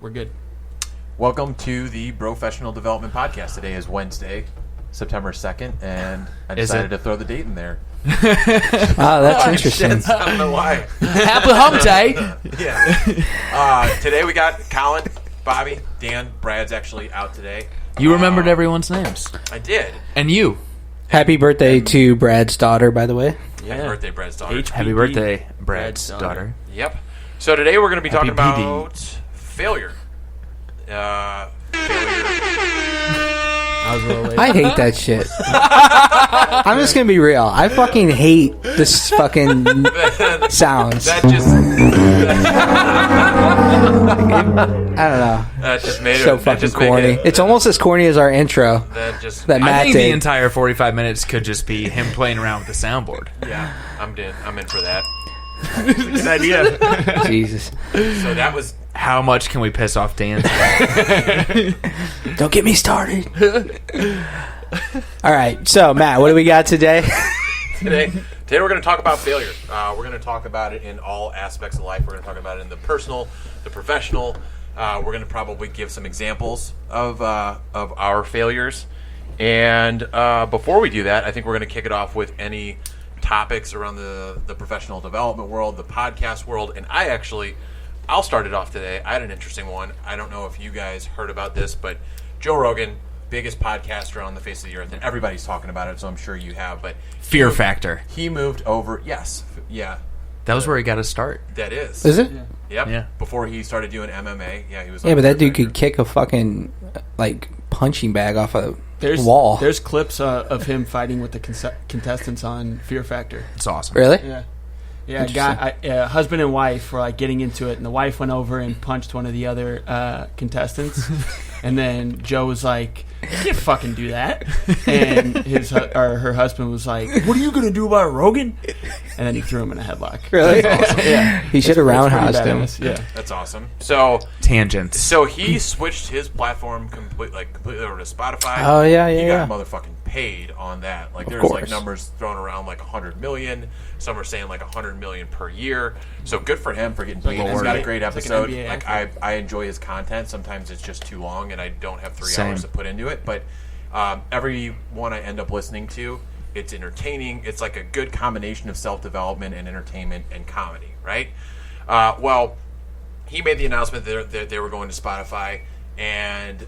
We're good. Welcome to the Professional Development Podcast. Today is Wednesday, September 2nd, and I decided to throw the date in there. That's interesting. Shit, I don't know why. Happy hump day. Yeah. Today we got Colin, Bobby, Dan. Brad's actually out today. You remembered everyone's names. I did. And you. Happy birthday to Brad's daughter, by the way. Yeah. Happy birthday, Brad's daughter. Happy birthday, Brad's daughter. Yep. So today we're going to be talking Happy about failure. I was a little late. I hate that shit. I'm just gonna be real. I fucking hate this fucking sounds. That just I don't know. that just made So it fucking just made corny. it- It's almost as corny as our intro that just that I Matt think the did. entire 45 minutes could just be him playing around with the soundboard. yeah. I'm in for that. Good idea. Jesus. So that was How much can we piss off Dan? Don't get me started. All right. So, Matt, what do we got today? Today we're going to talk about failure. We're going to talk about it in all aspects of life. We're going to talk about it in the personal, the professional. We're going to probably give some examples of our failures. And before we do that, I think we're going to kick it off with any topics around the professional development world, the podcast world. And I'll start it off today. I had an interesting one. I don't know if you guys heard about this, but Joe Rogan, biggest podcaster on the face of the earth, and everybody's talking about it, so I'm sure you have. But Fear Factor. he moved over. Yes, yeah, That was where he got to start. that is. Is it? Yep. Yeah. Before he started doing MMA, yeah, he was. Yeah, on but that Fear dude could Factor. kick a fucking like punching bag off a There's wall. There's clips of him fighting with the contestants on Fear Factor. It's awesome. Really? Yeah, husband and wife were like getting into it, and the wife went over and punched one of the other contestants, and then Joe was like, "You can't fucking do that," and her husband was like, "What are you gonna do about Rogan?" And then he threw him in a headlock. Really? Awesome. Yeah, He should have It's pretty roundhoused him. badass, Yeah. That's awesome. So Tangents. he switched his platform completely over to Spotify. Oh, yeah, He yeah. got motherfucking paid on that. Like Of there's like course. numbers thrown around like 100 million. Some are saying like 100 million per year. So good for him for getting paid. like an He's got a NBA great it's like an episode. NBA Like I enjoy his content. Sometimes it's just too long and I don't have 3 Same. hours to put into it. But every one I end up listening to, it's entertaining. It's like a good combination of self-development and entertainment and comedy, right? Well, he made the announcement that they were going to Spotify, and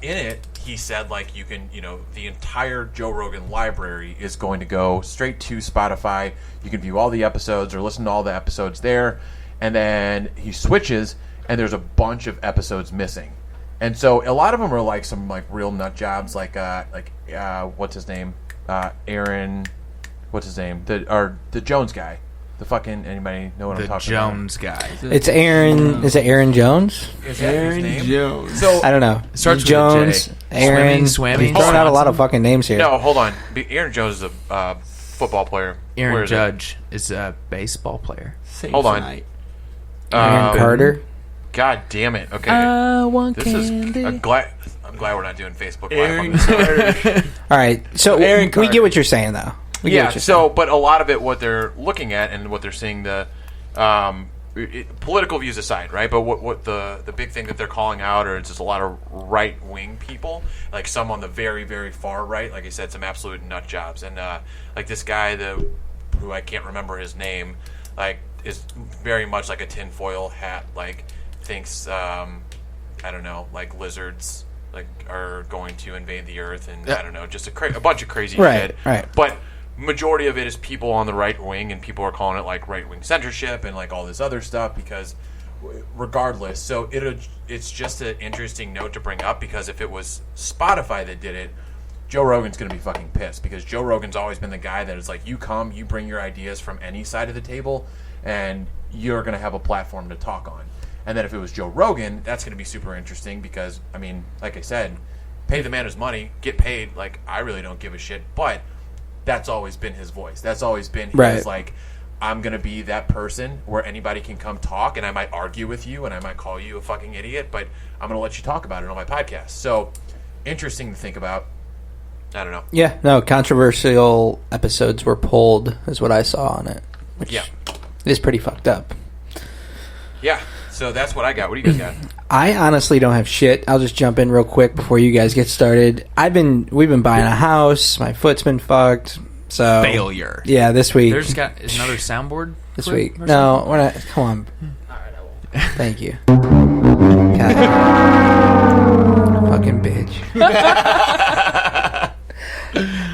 in it, he said, like, you can, the entire Joe Rogan library is going to go straight to Spotify. You can view all the episodes or listen to all the episodes there, and then he switches, and there's a bunch of episodes missing. And so a lot of them are like some like real nut jobs, like what's his name, Aaron, what's his name, the Jones guy, the fucking anybody know what I'm The talking Jones guy. It's Aaron. Is it Aaron Jones? about? Is that his Aaron name? Jones. So I don't know. Starts with a Jones, J. Aaron. Swammy. He's throwing out a lot of fucking names here. no, hold on. Aaron Jones is a football player. Where Aaron is it? Judge is a baseball player. Saints Hold on. tonight. Aaron Carter. God damn it. Okay. Want This is. I'm glad we're not doing Facebook Live on Aaron this. Carter. All right. So Aaron we Carter. get what you're saying, though. We get Yeah. what you're So, but a lot of it, what they're looking at and what they're seeing, political views aside, right? But what the big thing that they're calling out are just a lot of right wing people, like some on the very very far right, like I said, some absolute nut jobs, and like this guy who I can't remember his name, like is very much like a tinfoil hat, like thinks I don't know, like lizards like are going to invade the earth, and I don't know, just a bunch of crazy Right, shit. right. But majority of it is people on the right wing, and people are calling it like right wing censorship and like all this other stuff because regardless, so it's just an interesting note to bring up, because if it was Spotify that did it, Joe Rogan's going to be fucking pissed, because Joe Rogan's always been the guy that is like, you bring your ideas from any side of the table, and you're going to have a platform to talk on. And then if it was Joe Rogan, that's going to be super interesting because, I mean, like I said, pay the man his money, get paid. Like, I really don't give a shit, but that's always been his voice. That's always been his, Right. like, I'm going to be that person where anybody can come talk, and I might argue with you, and I might call you a fucking idiot, but I'm going to let you talk about it on my podcast. So, interesting to think about. I don't know. Yeah, no, controversial episodes were pulled, is what I saw on it. Which Yeah. is pretty fucked up. Yeah, so that's what I got. What do you guys got? I honestly don't have shit. I'll just jump in real quick before you guys get started. We've been buying a house. My foot's been fucked. So Failure. Yeah, this week. There's got another soundboard this clip week. or No, something? we're not. Come on. All right, I won't. Thank you. God. Fucking bitch.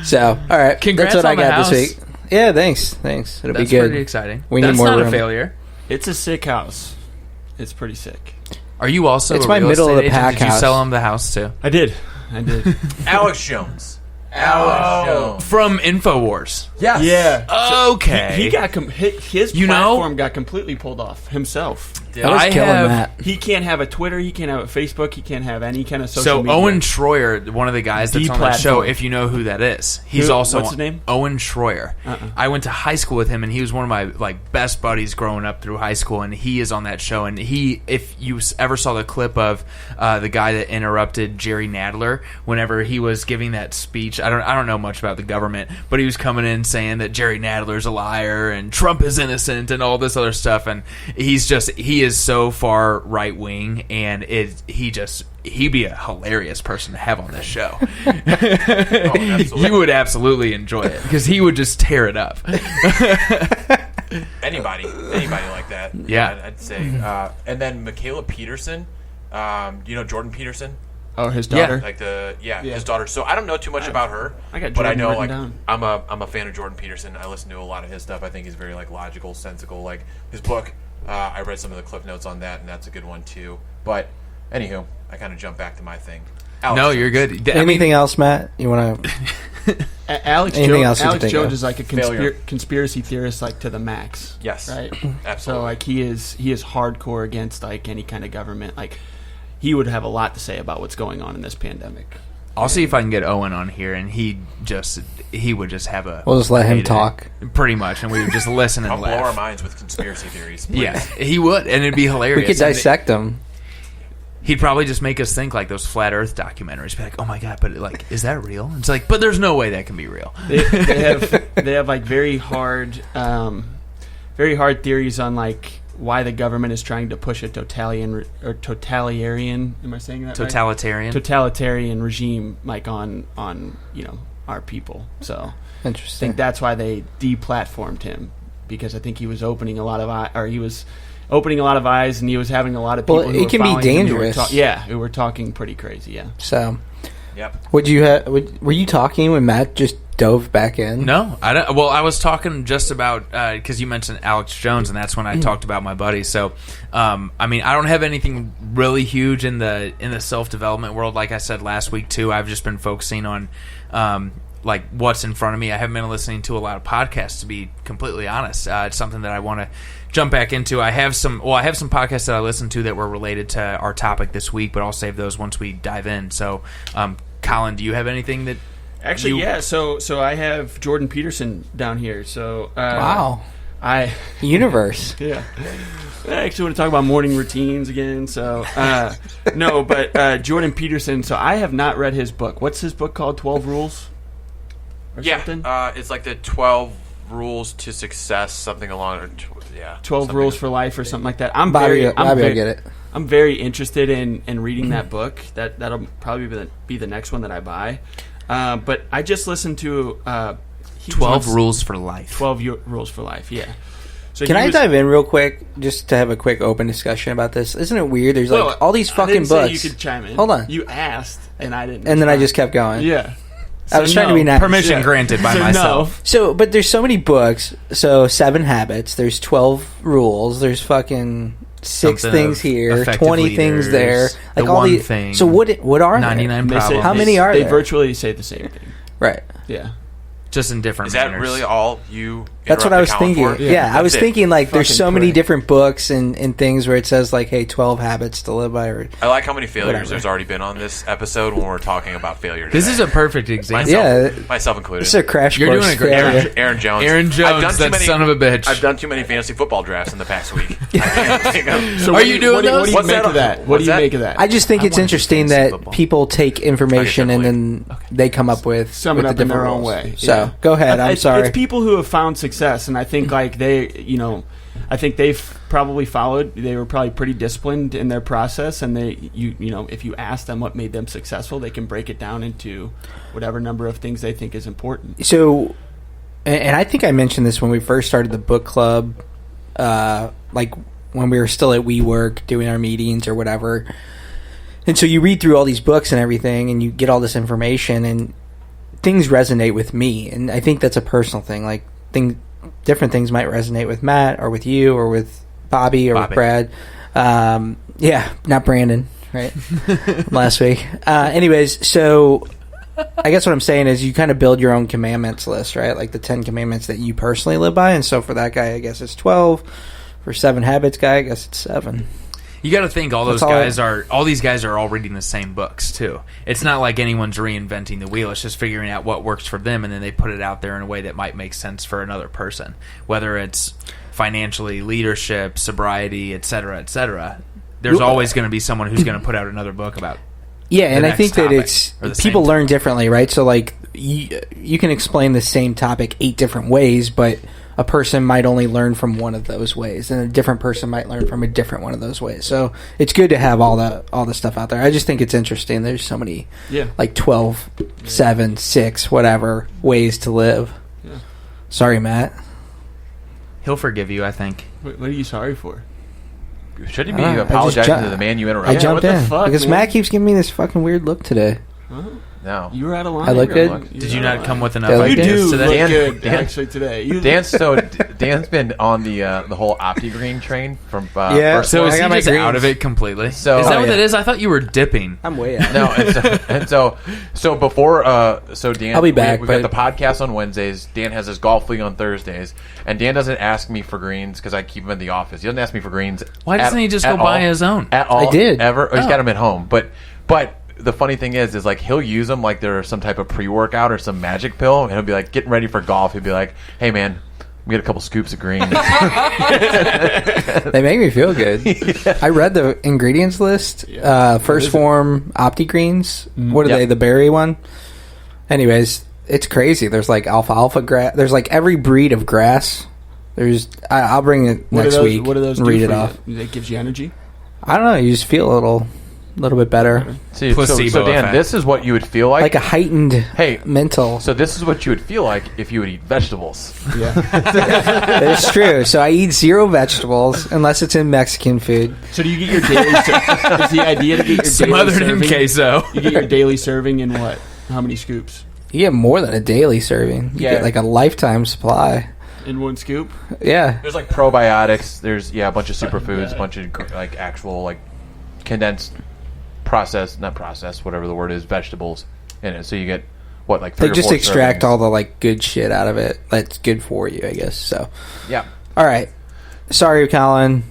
So, all right. Congrats That's what on I the got house. this week. Yeah, thanks. It'll That's be good. pretty exciting. We need That's more not room. a failure. It's a sick house. It's pretty sick. Are you also It's a my real middle of estate the pack agent? Did you house. sell him the house too? I did. Alex Jones. Alex Jones. From InfoWars. Yes. Yeah. Okay. He got his You know- platform got completely pulled off himself. I was killing that. He can't have a Twitter. He can't have a Facebook. He can't have any kind of social So media. Owen Schroyer, one of the guys that's on that show, platform. if you know who that is, he's Who? also What's his name? Owen Schroyer. Uh-uh. I went to high school with him, and he was one of my best buddies growing up through high school. And he is on that show. And if you ever saw the clip of the guy that interrupted Jerry Nadler whenever he was giving that speech, I don't know much about the government, but he was coming in saying that Jerry Nadler's a liar and Trump is innocent and all this other stuff. And he is so far right wing, and he'd be a hilarious person to have on this show. You would absolutely enjoy it because he would just tear it up. Anybody like that. Yeah. I'd say. And then Michaela Peterson. You know Jordan Peterson? Oh, his daughter. Like his daughter. So I don't know too much about her. I got but I Jordan know written like down. I'm a fan of Jordan Peterson. I listen to a lot of his stuff. I think he's very like logical, sensical. Like his book, I read some of the cliff notes on that, and that's a good one too. But anywho, I kind of jump back to my thing. Alex No, Jones. you're good. Anything else, Matt? You want to? Alex Anything Jones, else you can Alex think Jones of? is like a Failure. conspiracy theorist, like to the max. Yes. Right. Absolutely. So like he is hardcore against like any kind of government. Like he would have a lot to say about what's going on in this pandemic. I'll see if I can get Owen on here, and he would just have a. We'll just let him heyday, talk. pretty much, and we would just listen and I'll blow our laugh. minds with conspiracy theories. Please. Yeah, he would, and it'd be hilarious. We could And dissect them. He'd probably just make us think like those flat Earth documentaries. Be like, oh my god, but like, is that real? It's like, but there's no way that can be real. They have like very hard theories on like why the government is trying to push a totalitarian. Am I saying that right? Totalitarian regime, like on our people. So I Interesting. think that's why they deplatformed him, because I think he was opening a lot of eyes, and he was having a lot of people. Well, who it were can be following him who were dangerous. who were talking pretty crazy. Yeah. So, Yep. were you talking when Matt just dove back in? No, I don't. Well, I was talking just about because you mentioned Alex Jones, and that's when I talked about my buddy. So, I mean, I don't have anything really huge in the self development world. Like I said last week too, I've just been focusing on like what's in front of me. I haven't been listening to a lot of podcasts, to be completely honest. It's something that I want to jump back into. I have some podcasts that I listen to that were related to our topic this week, but I'll save those once we dive in. So, Colin, do you have anything that? Actually, yeah. So I have Jordan Peterson down here. So Wow. Universe. Yeah. I actually want to talk about morning routines again. So no, but Jordan Peterson. So I have not read his book. What's his book called? 12 Rules. Or something? It's like the 12 rules to success, something along. 12 rules for life or something like that. I'm Bobby very, will get it. I'm very interested in reading that book. That'll probably be the next one that I buy. But I just listened to 12 Rules for Life. 12 Rules for Life. Yeah. So Can I dive in real quick just to have a quick open discussion about this? Isn't it weird? There's like all these I fucking didn't say books. you could chime in. Hold on. You asked, and I didn't. And then I just kept going. Yeah. I was trying to be nice. Permission granted by So myself. So, but there's so many books. So, 7 habits. There's 12 rules. There's fucking 6 Something things of here. effective 20 things there. leaders, Like the all one these. thing, So what are 99 there? problems. How many are they there? virtually say the same thing. Right. Yeah. Just in different Is that manners. really all you? That's what I was interrupt thinking. Colin for? Yeah, I was That's it. thinking like there's Fucking so many correct. different books and things where it says like, hey, 12 habits to live by. Or, I like how many failures Whatever. there's already been on this episode when we're talking about failure. This today. is a perfect example. myself included. This is a crash You're course. doing a great failure. job. Aaron Jones. Aaron Jones, I've done too that many- son of a bitch. I've done too many fantasy football drafts in the past week. So Are you doing what do those? you What's make that? of that? What What's do you that? make of that? I just think I it's wanna do interesting fantasy that football. people take information and differently. then they come up with Sum with it the up in different their own rules. way. So Yeah. go ahead. I'm It's sorry. people who have found success, and I think like they, I think they've probably followed. They were probably pretty disciplined in their process, and if you ask them what made them successful, they can break it down into whatever number of things they think is important. So, and I think I mentioned this when we first started the book club, like when we were still at WeWork doing our meetings or whatever. And so you read through all these books and everything, and you get all this information, and things resonate with me. And I think that's a personal thing. Like different things might resonate with Matt or with you or with Bobby or with Brad. Yeah, not Brandon, right? Last week. Anyways, so I guess what I'm saying is you kind of build your own commandments list, right? Like the 10 commandments that you personally live by. And so for that guy, I guess it's 12. For 7 Habits guy, I guess it's 7. You got to think all these guys are all reading the same books too. It's not like anyone's reinventing the wheel. It's just figuring out what works for them, and then they put it out there in a way that might make sense for another person. Whether it's financially, leadership, sobriety, etc., etc. There's always going to be someone who's going to put out another book about. Yeah, and I think that it's people learn differently, right? So like you can explain the same topic 8 different ways, but a person might only learn from one of those ways, and a different person might learn from a different one of those ways. So it's good to have all the stuff out there. I just think it's interesting. There's so many, like 12, 7, 6, whatever ways to live. Yeah. Sorry, Matt. He'll forgive you, I think. What are you sorry for? Should he be apologizing to the man you interrupted? I jumped in because man? Matt keeps giving me this fucking weird look today. Huh? No. You were out of line. I look good? Did you not come with enough You ideas do today? look good, actually, today. Dan's been on the whole OptiGreen train from first So is I he got my just greens. out of it completely? So- is that what yeah. that is? I thought you were dipping. I'm way out. No, and so before Dan, I'll be back, We've got the but- podcast on Wednesdays. Dan has his golf league on Thursdays, and Dan doesn't ask me for greens because I keep him in the office. He doesn't ask me for greens. Why doesn't he just go buy his own? At all? I did. Ever? He's got them at home, but the funny thing is like he'll use them like they're some type of pre-workout or some magic pill, and he'll be like getting ready for golf. He'll be like, "Hey man, we get a couple scoops of green." They make me feel good. Yeah. I read the ingredients list. First Form OptiGreens. What are they? The berry one. Anyways, it's crazy. There's like alfalfa grass. There's like every breed of grass. I'll bring it next week. What do those and do read for it off. you? It gives you energy? I don't know. You just feel a little bit better. So Dan, effect. this is what you would feel like A heightened mental. So this is what you would feel like if you would eat vegetables. Yeah. It's true. So I eat 0 vegetables unless it's in Mexican food. So do you get your daily is the idea to get your daily Smothered in serving? queso. You get your daily serving in what? How many scoops? You get more than a daily serving. You get like a lifetime supply. In one scoop? Yeah. There's like probiotics. There's a bunch of superfoods, a bunch of like actual like condensed whatever the word is, vegetables in it. So you get what, like 3 They or just 4 extract servings. all the like good shit out of it. That's good for you, I guess. So Yeah. all right. Sorry, Colin.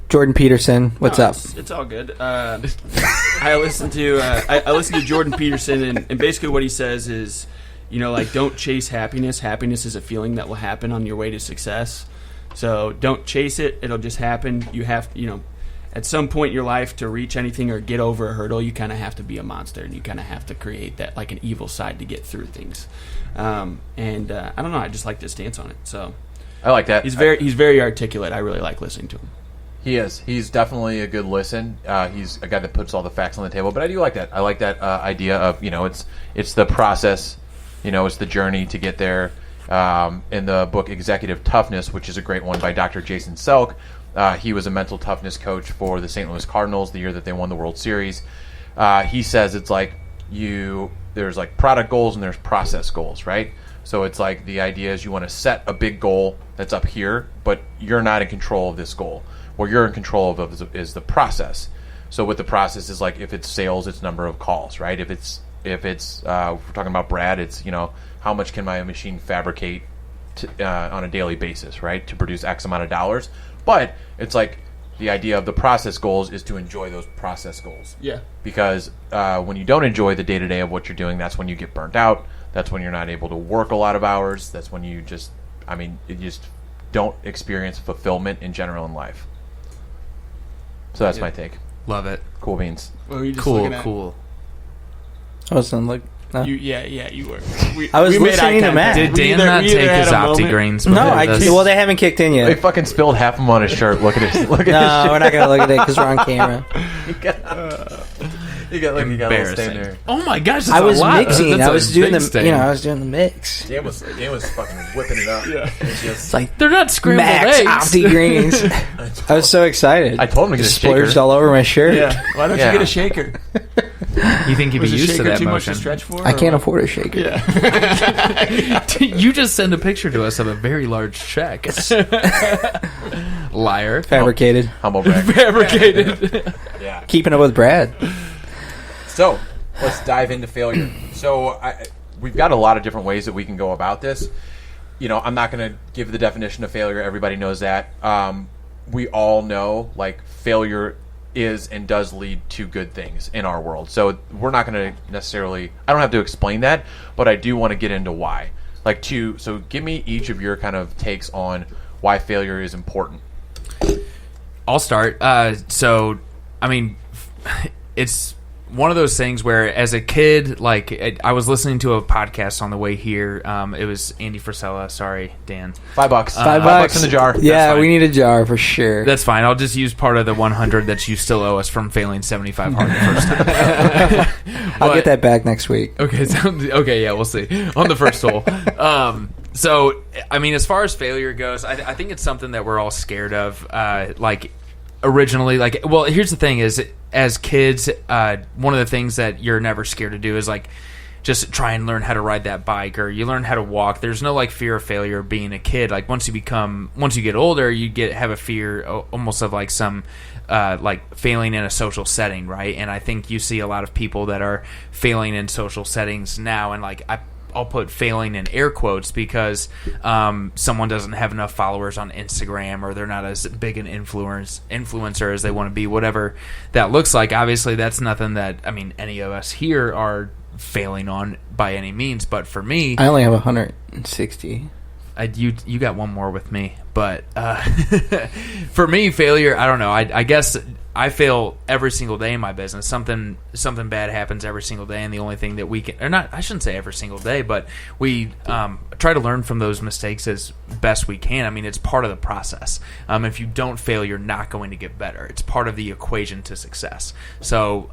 Jordan Peterson, what's up? It's all good. I listened to Jordan Peterson, and basically what he says is, like, don't chase happiness. Happiness is a feeling that will happen on your way to success. So don't chase it. It'll just happen. You have, at some point in your life to reach anything or get over a hurdle, you kind of have to be a monster, and you kind of have to create that, like, an evil side to get through things. I don't know. I just like this stance on it. So I like that. he's very articulate. I really like listening to him. He is. He's definitely a good listen. He's a guy that puts all the facts on the table. But I do like that. I like that idea of, it's the process, it's the journey to get there. In the book Executive Toughness, which is a great one by Dr. Jason Selk, he was a mental toughness coach for the St. Louis Cardinals the year that they won the World Series. He says it's like there's like product goals and there's process goals, right? So it's like the idea is you want to set a big goal that's up here, but you're not in control of this goal. What you're in control of is the process. So what the process is, like, if it's sales, it's number of calls, right? If we're talking about Brad, it's how much can my machine fabricate on a daily basis, right, to produce X amount of dollars. But it's like the idea of the process goals is to enjoy those process goals. Yeah. Because when you don't enjoy the day-to-day of what you're doing, that's when you get burnt out. That's when you're not able to work a lot of hours. That's when you just don't experience fulfillment in general in life. So that's my take. Love it. Cool beans. What were you just Cool, looking at? cool. I wasn't No. You were. I was we made listening eye to Matt. Did contact. Dan not take his OptiGreens? Well, they haven't kicked in They yet. fucking spilled half of them on his shirt. Look at his. Look at his No, shirt. we're not going to look at it because we're on camera. You got a little stain there. Oh my gosh, that's I was a lot. mixing. That's I was a doing big the, stain. I was doing the mix. Dan was fucking whipping it up. Yeah. It's like They're not scrambled Max eggs. Opti Greens. I was so excited. I told him to get a Splurged shaker. all over my shirt. Yeah. Why don't you get a shaker? You think you'd be Was a used to shaker that too much motion? to stretch for? I or can't what? afford a shaker. Yeah. You just send a picture to us of a very large check. Liar. Fabricated. Humble brag. Fabricated. Yeah. Keeping up with Brad. So let's dive into failure. So we've got a lot of different ways that we can go about this. You know, I'm not going to give the definition of failure. Everybody knows that. We all know, like, failure is and does lead to good things in our world. So we're not going to necessarily, I don't have to explain that, but I do want to get into why. So give me each of your kind of takes on why failure is important. I'll start. So, I mean, it's one of those things where, as a kid, like, I was listening to a podcast on the way here. It was Andy Frisella. Sorry, Dan. $5. $5 in the jar. Yeah, fine. we need a jar for sure. That's fine. I'll just use part of the 100 that you still owe us from failing 75 hard the first time. I'll get that back next week. Okay, yeah, we'll see on the first hole. So, I mean, as far as failure goes, I think it's something that we're all scared of. Originally, well, here's the thing: is as kids, one of the things that you're never scared to do is like just try and learn how to ride that bike, or you learn how to walk. There's no like fear of failure being a kid. Like once you get older, you have a fear almost of like some like failing in a social setting, right? And I think you see a lot of people that are failing in social settings now, and like I'll put failing in air quotes because someone doesn't have enough followers on Instagram, or they're not as big an influencer as they want to be, whatever that looks like. Obviously, that's nothing that, I mean, any of us here are failing on by any means. But for me, I only have 160. you got one more with me. But for me, failure, I don't know. I guess I fail every single day in my business. Something bad happens every single day, and the only thing that we can, or not, I shouldn't say every single day, but we try to learn from those mistakes as best we can. I mean, it's part of the process. If you don't fail, you're not going to get better. It's part of the equation to success. So,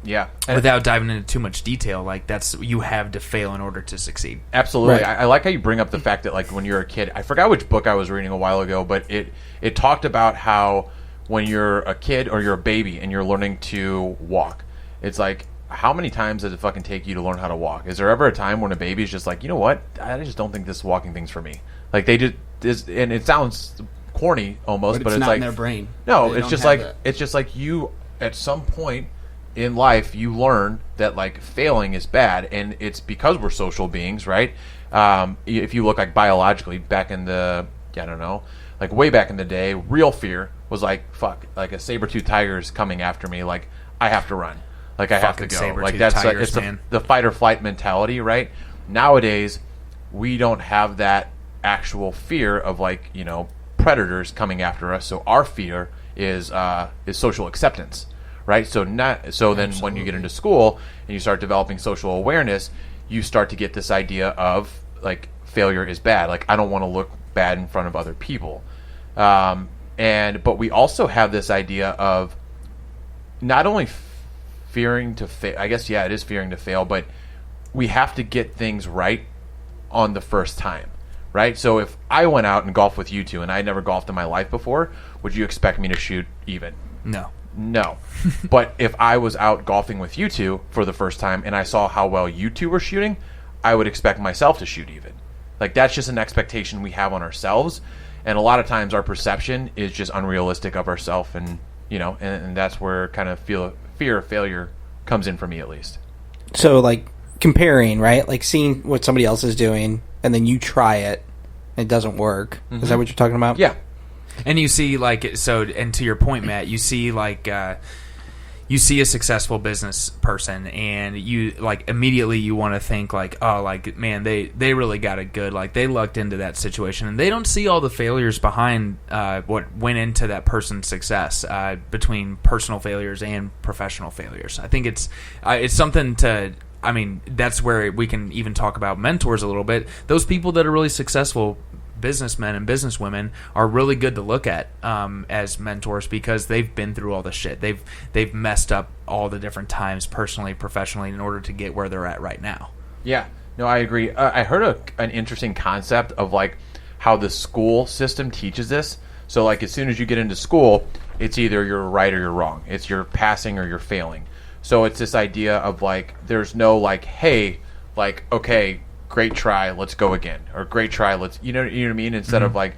Yeah. without diving into too much detail, like you have to fail in order to succeed. Absolutely. Right. I like how you bring up the fact that, like, when you're a kid, I forgot which book I was reading a while ago, but it talked about how when you're a kid or you're a baby and you're learning to walk, it's like, how many times does it fucking take you to learn how to walk? Is there ever a time when a baby's just like, you know what, I just don't think this walking thing's for me? Like, they just, and it sounds corny almost, but it's not like, in their brain. no, They it's don't just have like that. it's just like you at some point in life you learn that like failing is bad, and it's because we're social beings, right? If you look like biologically back in the, I don't know, like way back in the day, real fear was like, fuck, like a saber-toothed tiger is coming after me, like I have to run, like I have to Fucking go, saber-toothed like that's tigers, it's man. the fight or flight mentality, right? Nowadays we don't have that actual fear of, like, you know, predators coming after us, so our fear is social acceptance, right? So then when you get into school and you start developing social awareness, you start to get this idea of like failure is bad, like I don't want to look bad in front of other people, but we also have this idea of not only fearing to fail, I guess, yeah, it is fearing to fail, but we have to get things right on the first time, right? So if I went out and golfed with you two and I had never golfed in my life before, would you expect me to shoot even? No. But if I was out golfing with you two for the first time and I saw how well you two were shooting, I would expect myself to shoot even. Like, that's just an expectation we have on ourselves, and a lot of times our perception is just unrealistic of ourselves, and you know, and that's where kind of fear of failure comes in for me, at least. So, like, comparing, right? Like, seeing what somebody else is doing, and then you try it, and it doesn't work. Mm-hmm. Is that what you're talking about? Yeah. And you see, like, so, and to your point, Matt, you see, like, you see a successful business person, and you, like, immediately you want to think, like, oh, like, man, they really got it good. Like, they lucked into that situation, and they don't see all the failures behind what went into that person's success, between personal failures and professional failures. I think it's something to I mean, that's where we can even talk about mentors a little bit. Those people that are really successful businessmen and businesswomen are really good to look at as mentors, because they've been through all the shit. They've messed up all the different times, personally, professionally, in order to get where they're at right now. Yeah, no, I agree. I heard an interesting concept of like how the school system teaches this. So like as soon as you get into school, it's either you're right or you're wrong. It's you're passing or you're failing. So it's this idea of like there's no like, hey, like, okay, great try, let's go again, or great try, let's, you know what I mean, instead of like,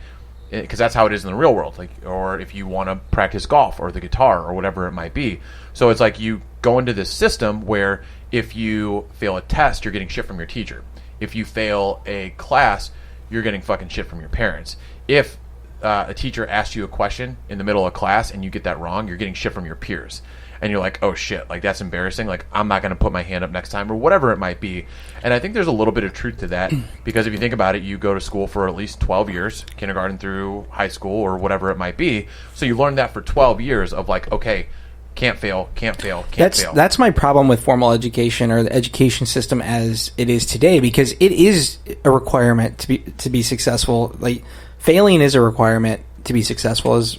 because that's how it is in the real world, like, or if you want to practice golf or the guitar or whatever it might be. So it's like you go into this system where if you fail a test, you're getting shit from your teacher. If you fail a class, you're getting fucking shit from your parents. If a teacher asks you a question in the middle of class and you get that wrong, you're getting shit from your peers. And you're like, oh shit, like that's embarrassing. Like I'm not going to put my hand up next time, or whatever it might be. And I think there's a little bit of truth to that, because if you think about it, you go to school for at least 12 years, kindergarten through high school or whatever it might be. So you learn that for 12 years of like, okay, can't fail, can't fail, can't fail. That's my problem with formal education, or the education system as it is today, because it is a requirement to be successful. Like failing is a requirement to be successful, is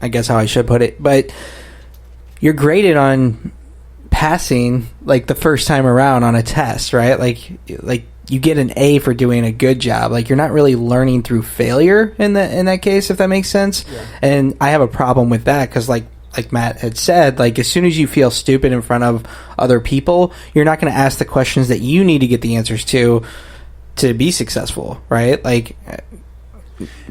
I guess how I should put it. But you're graded on passing like the first time around on a test, right? Like you get an A for doing a good job. Like you're not really learning through failure in that case, if that makes sense. Yeah. And I have a problem with that, because like Matt had said, like as soon as you feel stupid in front of other people, you're not going to ask the questions that you need to get the answers to be successful, right? Like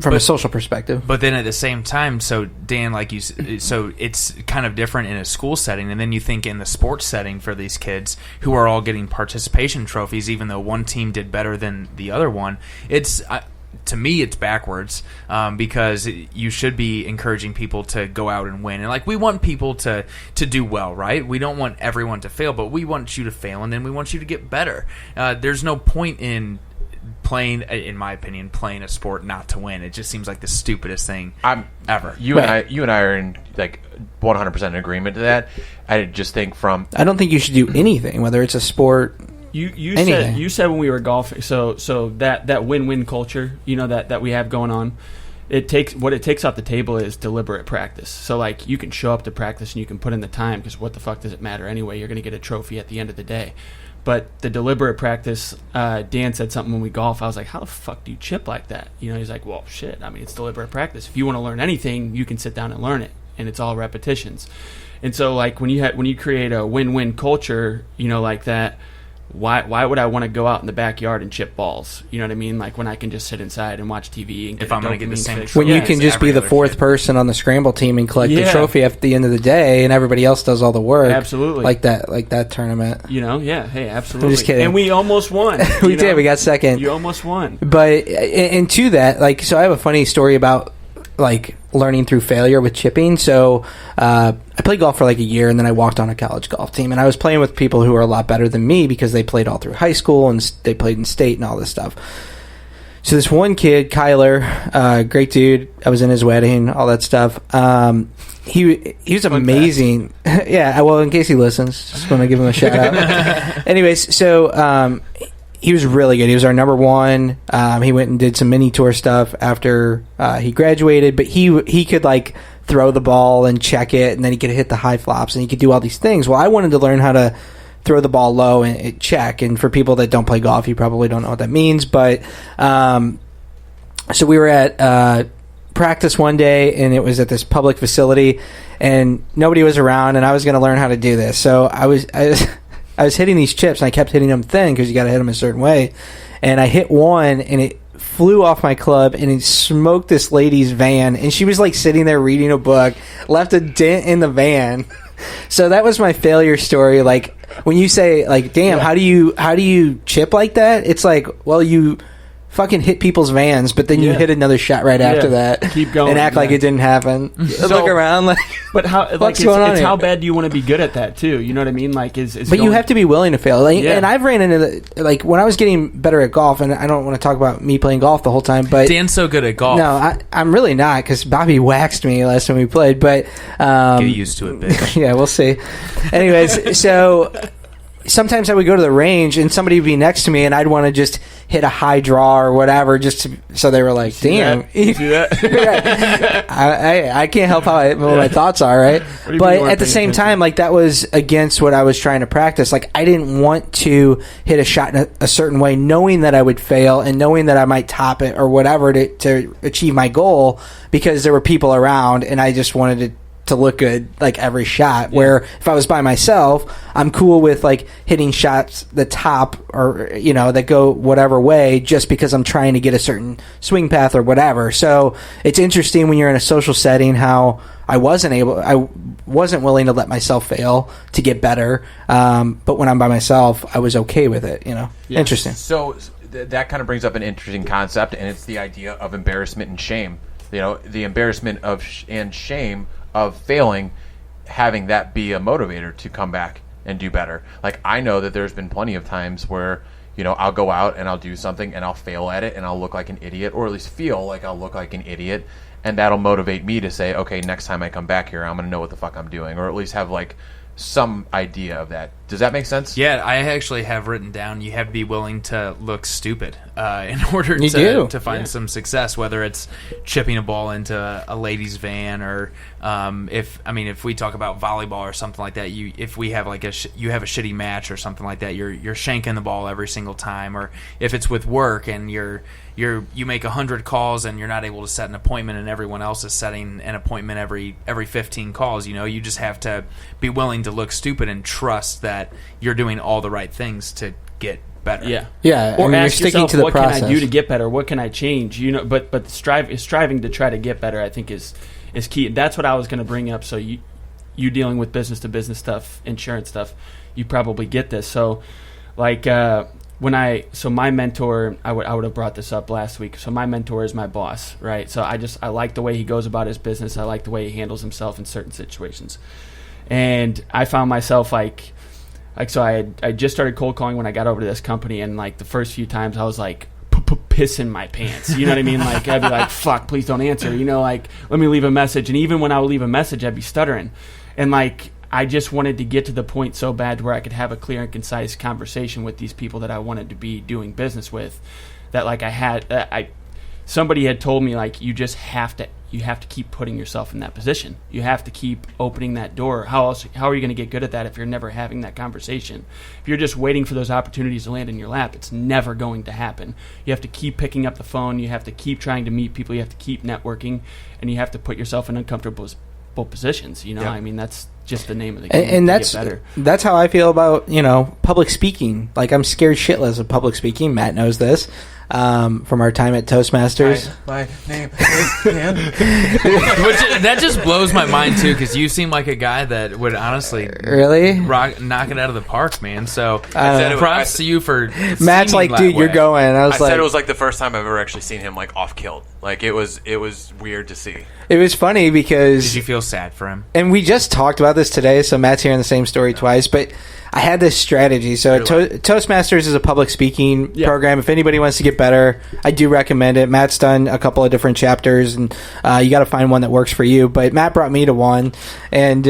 from a social perspective. But then at the same time, so Dan, like so it's kind of different in a school setting, and then you think in the sports setting for these kids who are all getting participation trophies, even though one team did better than the other one. It's to me, it's backwards, because you should be encouraging people to go out and win. And like we want people to do well, right? We don't want everyone to fail, but we want you to fail, and then we want you to get better. There's no point in playing, in my opinion, playing a sport not to win. It just seems like the stupidest thing ever. You and I are in like 100% in agreement to that. I just think I don't think you should do anything, whether it's a sport. You said when we were golfing, so that win-win culture, you know, that we have going on, it takes off the table is deliberate practice. So like you can show up to practice and you can put in the time, because what the fuck does it matter anyway? You're going to get a trophy at the end of the day. But the deliberate practice, Dan said something when we golf. I was like, how the fuck do you chip like that? You know, he's like, well, shit. I mean, it's deliberate practice. If you want to learn anything, you can sit down and learn it, and it's all repetitions. And so, like when you create a win-win culture, you know, like that, why would I want to go out in the backyard and chip balls? You know what I mean? Like when I can just sit inside and watch TV and get if I'm going to get the same when you can just be the fourth person on the scramble team and collect the trophy at the end of the day, and everybody else does all the work. Absolutely, like that tournament. You know, yeah, hey, absolutely. I'm just kidding. And we almost won. We did. We got second. You almost won. But and to that, like, so I have a funny story about like learning through failure with chipping. So I played golf for like a year, and then I walked on a college golf team, and I was playing with people who were a lot better than me, because they played all through high school and they played in state and all this stuff. So this one kid, Kyler, great dude, I was in his wedding, all that stuff. He was amazing. Yeah, well, in case he listens, just want to give him a shout out. Anyways, so he was really good. He was our number one. He went and did some mini tour stuff after he graduated, but he could like throw the ball and check it, and then he could hit the high flops, and he could do all these things. Well, I wanted to learn how to throw the ball low and check. And for people that don't play golf, you probably don't know what that means. But so we were at practice one day, and it was at this public facility, and nobody was around, and I was going to learn how to do this. So I was hitting these chips, and I kept hitting them thin, because you got to hit them a certain way. And I hit one, and it flew off my club, and it smoked this lady's van, and she was like sitting there reading a book, left a dent in the van. So that was my failure story. Like when you say like, damn, how do you chip like that? It's like, well, you fucking hit people's vans, but then you hit another shot right after that. Keep going and act like it didn't happen. So, look around like, but how? Like it's how bad do you want to be good at that too? You know what I mean? Like but you have to be willing to fail. Like, and I've ran into like when I was getting better at golf, and I don't want to talk about me playing golf the whole time, but Dan's so good at golf. No, I'm really not, because Bobby waxed me last time we played. But get used to it, bitch. Yeah, we'll see. Anyways, so sometimes I would go to the range and somebody would be next to me and I'd want to just hit a high draw or whatever, so they were like, damn. You see that? I can't help what my thoughts are, right? But at the same time, like, that was against what I was trying to practice. Like, I didn't want to hit a shot in a certain way, knowing that I would fail and knowing that I might top it or whatever to achieve my goal, because there were people around and I just wanted to look good like every shot. Where if I was by myself, I'm cool with like hitting shots the top or that go whatever way, just because I'm trying to get a certain swing path or whatever. So it's interesting when you're in a social setting how I wasn't willing to let myself fail to get better, but when I'm by myself, I was okay with it. Interesting. So that kind of brings up an interesting concept, and it's the idea of embarrassment and shame. The embarrassment and shame of failing, having that be a motivator to come back and do better. Like, I know that there's been plenty of times where, I'll go out and I'll do something and I'll fail at it and I'll look like an idiot, or at least feel like I'll look like an idiot, and that'll motivate me to say, okay, next time I come back here, I'm going to know what the fuck I'm doing, or at least have like some idea of that. Does that make sense? Yeah, I actually have written down you have to be willing to look stupid in order to find some success, whether it's chipping a ball into a lady's van, or if we talk about volleyball or something like that, if we have like you have a shitty match or something like that, you're shanking the ball every single time. Or if it's with work and you make 100 calls and you're not able to set an appointment, and everyone else is setting an appointment every 15 calls, you just have to be willing to look stupid and trust that you're doing all the right things to get better. Yeah. Or you're ask sticking yourself, to the what process. can I do to get better? What can I change? But striving to try to get better, I think is key. That's what I was going to bring up. So you dealing with business to business stuff, insurance stuff, you probably get this. So like my mentor, I would have brought this up last week. So my mentor is my boss, right? So I like the way he goes about his business. I like the way he handles himself in certain situations. And I found myself so I just started cold calling when I got over to this company, and like the first few times I was like pissing my pants. You know what I mean? Like, I'd be like, fuck, please don't answer. Like, let me leave a message. And even when I would leave a message, I'd be stuttering. And like, I just wanted to get to the point so bad where I could have a clear and concise conversation with these people that I wanted to be doing business with, that like somebody had told me, like, you have to keep putting yourself in that position. You have to keep opening that door. How are you going to get good at that if you're never having that conversation? If you're just waiting for those opportunities to land in your lap, it's never going to happen. You have to keep picking up the phone. You have to keep trying to meet people. You have to keep networking, and you have to put yourself in uncomfortable positions. I mean, that's just the name of the game. And that's how I feel about public speaking. Like, I'm scared shitless of public speaking. Matt knows this. From our time at Toastmasters. My name is Dan. That just blows my mind too, because you seem like a guy that would honestly really knock it out of the park, man. So props to you for. Matt's like, dude, you're going. I said it was like the first time I've ever actually seen him like off killed. Like, it was weird to see. It was funny because. Did you feel sad for him? And we just talked about this today, so Matt's hearing the same story twice, but. I had this strategy. So Toastmasters is a public speaking program. If anybody wants to get better, I do recommend it. Matt's done a couple of different chapters, and you got to find one that works for you. But Matt brought me to one, and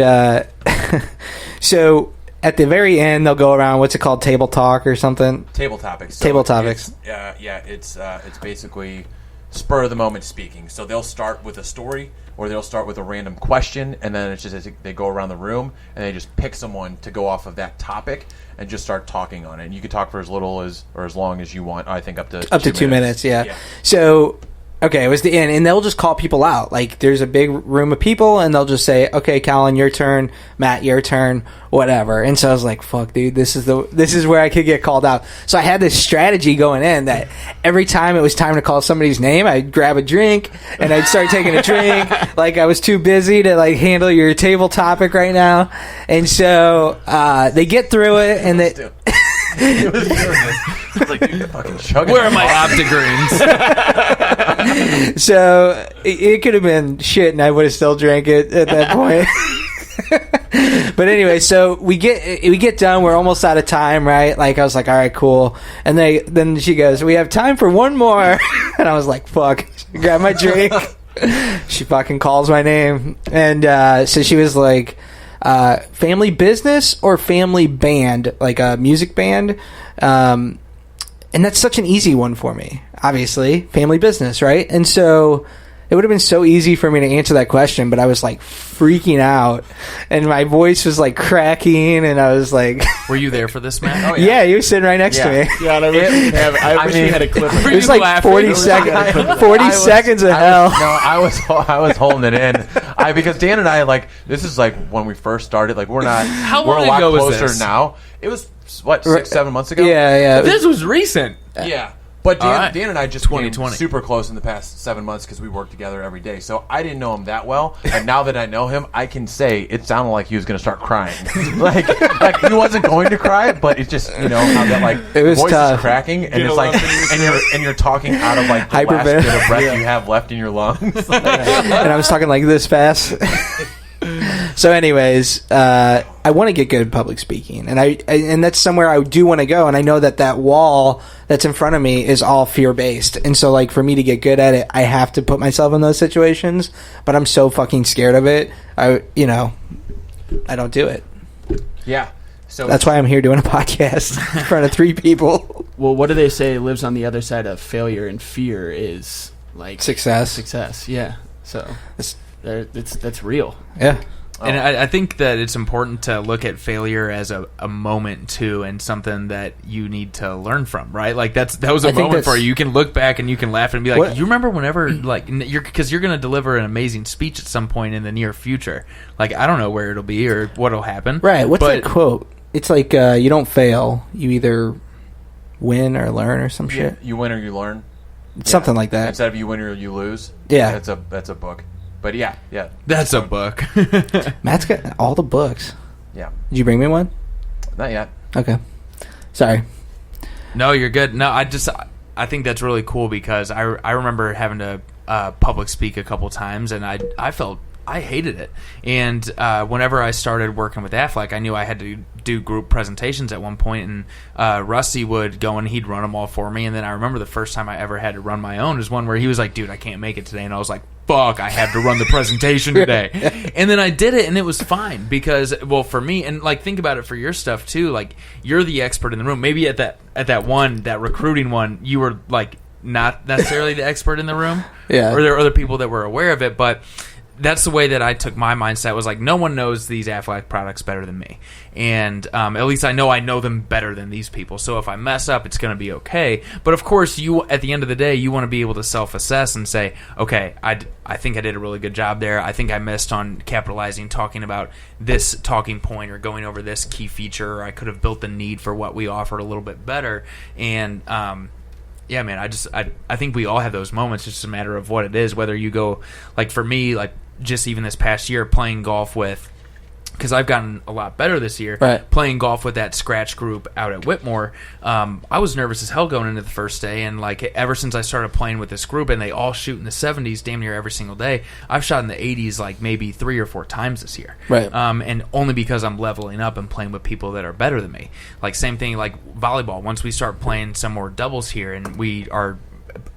so at the very end, they'll go around. What's it called? Table talk or something? Table topics. Table topics. It's basically spur of the moment speaking. So they'll start with a story, or they'll start with a random question, and then it's just they go around the room and they just pick someone to go off of that topic and just start talking on it. And you can talk for as little or as long as you want. I think up to 2 minutes. Yeah. So. Okay, it was the end, and they'll just call people out. Like, there's a big room of people, and they'll just say, "Okay, Colin, your turn. Matt, your turn. Whatever." And so I was like, "Fuck, dude, this is where I could get called out." So I had this strategy going in that every time it was time to call somebody's name, I'd grab a drink and I'd start taking a drink. Like, I was too busy to like handle your table topic right now, and so they get through it, and they. It was like, dude, you're fucking chugging. Where are my Optigreens? So it could have been shit, and I would have still drank it at that point. But anyway, so we get done. We're almost out of time, right? Like, I was like, all right, cool. And then she goes, "We have time for one more." And I was like, fuck. Grab my drink. She fucking calls my name, and so she was like, family business or family band, like a music band. And that's such an easy one for me, obviously. Family business, right? And so it would have been so easy for me to answer that question, but I was like freaking out, and my voice was like cracking, and I was like... Were you there for this, man? Oh, yeah, you were sitting right next to me. Yeah, and I wish we had a clip. It was like 40 seconds. 40 seconds of hell. I was holding it in. Because Dan and I, like, this is like when we first started. Like, we're a lot closer now. It was what, 6-7 months ago? Yeah. This was recent. Yeah. But Dan and I just became 2020. super close in the past 7 months because we worked together every day. So I didn't know him that well, and now that I know him, I can say it sounded like he was going to start crying. like he wasn't going to cry, but it's just, you know, how that like it was voice tough. is cracking, and it's like, and you're talking out of like the last bit of breath you have left in your lungs. And I was talking like this fast. So anyways, I want to get good at public speaking, and that's somewhere I do want to go, and I know that wall that's in front of me is all fear-based, and so like for me to get good at it, I have to put myself in those situations, but I'm so fucking scared of it, I don't do it. Yeah. So that's why I'm here doing a podcast in front of 3 people. Well, what do they say lives on the other side of failure, and fear is like success. Yeah. So that's real. Yeah. And I think that it's important to look at failure as a moment too, and something that you need to learn from, right? Like that was a moment for you. You can look back and you can laugh and be like, what? You remember whenever, like, because you're going to deliver an amazing speech at some point in the near future. Like, I don't know where it'll be or what'll happen. Right. What's that quote? It's like you don't fail. You either win or learn or some shit. You win or you learn. Something like that. Instead of you win or you lose. Yeah. That's a book. But yeah. That's a book. Matt's got all the books. Yeah. Did you bring me one? Not yet. Okay. Sorry. No, you're good. No, I think that's really cool because I remember having to public speak a couple times, and I felt I hated it. And whenever I started working with Affleck, I knew I had to do group presentations at one point, and Rusty would go and he'd run them all for me. And then I remember the first time I ever had to run my own was one where he was like, dude, I can't make it today. And I was like, fuck, I have to run the presentation today. And then I did it, and it was fine because, well, for me, and like think about it for your stuff too, like you're the expert in the room. Maybe at that recruiting one, you were like not necessarily the expert in the room. Yeah. Or there were other people that were aware of it, but that's the way that I took my mindset, was like, no one knows these Affleck products better than me. And at least I know them better than these people. So if I mess up, it's going to be okay. But of course, you at the end of the day, you want to be able to self-assess and say, okay, I think I did a really good job there. I think I missed on capitalizing, talking about this talking point or going over this key feature, or I could have built the need for what we offered a little bit better. And yeah, man, I think we all have those moments. It's just a matter of what it is, whether you go, like for me, like just even this past year playing golf with, because I've gotten a lot better this year, right, playing golf with that scratch group out at Whitmore. I was nervous as hell going into the first day, and like ever since I started playing with this group, and they all shoot in the 70s damn near every single day, I've shot in the 80s like maybe 3 or 4 times this year. Right. And only because I'm leveling up and playing with people that are better than me. Like same thing like volleyball. Once we start playing some more doubles here, and we are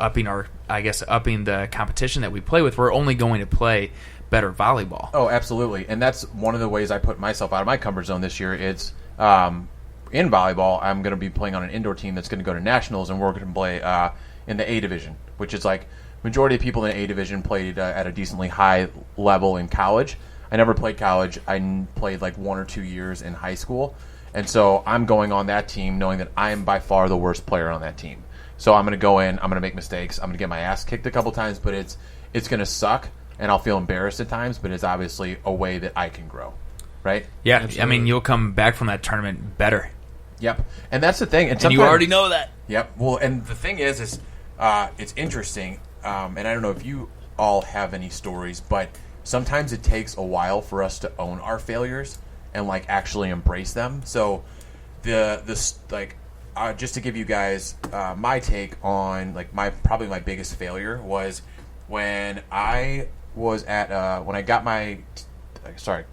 upping the competition that we play with, we're only going to play better volleyball. Oh, absolutely. And that's one of the ways I put myself out of my comfort zone this year. It's in volleyball, I'm going to be playing on an indoor team that's going to go to nationals, and we're going to play in the A division, which is like majority of people in the A division played at a decently high level in college. I never played college. I played like 1 or 2 years in high school. And so I'm going on that team knowing that I am by far the worst player on that team. So I'm going to go in, I'm going to make mistakes, I'm going to get my ass kicked a couple times, but it's going to suck. And I'll feel embarrassed at times, but it's obviously a way that I can grow, right? Yeah, absolutely. I mean, you'll come back from that tournament better. Yep, and that's the thing. And you already know that. Yep. Well, and the thing is it's interesting, and I don't know if you all have any stories, but sometimes it takes a while for us to own our failures and like actually embrace them. So just to give you guys my take on like probably my biggest failure was when I was at when I got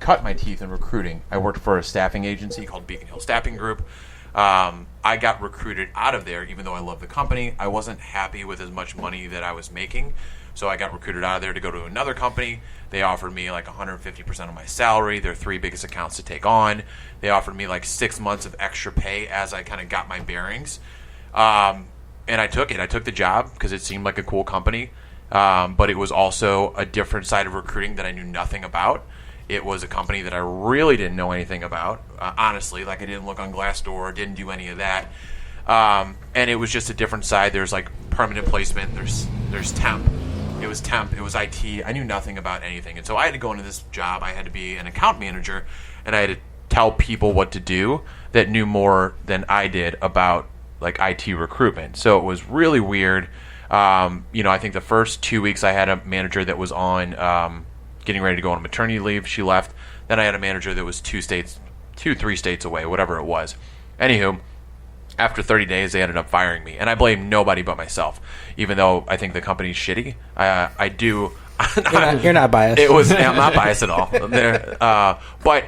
cut my teeth in recruiting. I worked for a staffing agency called Beacon Hill Staffing Group. I got recruited out of there, even though I love the company. I wasn't happy with as much money that I was making, So I got recruited out of there to go to another company. They offered me like 150% of my salary, their 3 biggest accounts to take on. They offered me like 6 months of extra pay as I kind of got my bearings. And I took it. I took the job because it seemed like a cool company. But it was also a different side of recruiting that I knew nothing about. It was a company that I really didn't know anything about, honestly. Like, I didn't look on Glassdoor, didn't do any of that. And it was just a different side. There's, like, permanent placement. There's temp. It was temp. It was IT. I knew nothing about anything. And so I had to go into this job. I had to be an account manager, and I had to tell people what to do that knew more than I did about, like, IT recruitment. So it was really weird. I think the first 2 weeks I had a manager that was on getting ready to go on maternity leave. She left. Then I had a manager that was 3 states away, whatever it was. Anywho, after 30 days, they ended up firing me. And I blame nobody but myself, even though I think the company's shitty. I do. You're not biased. I'm not biased at all. But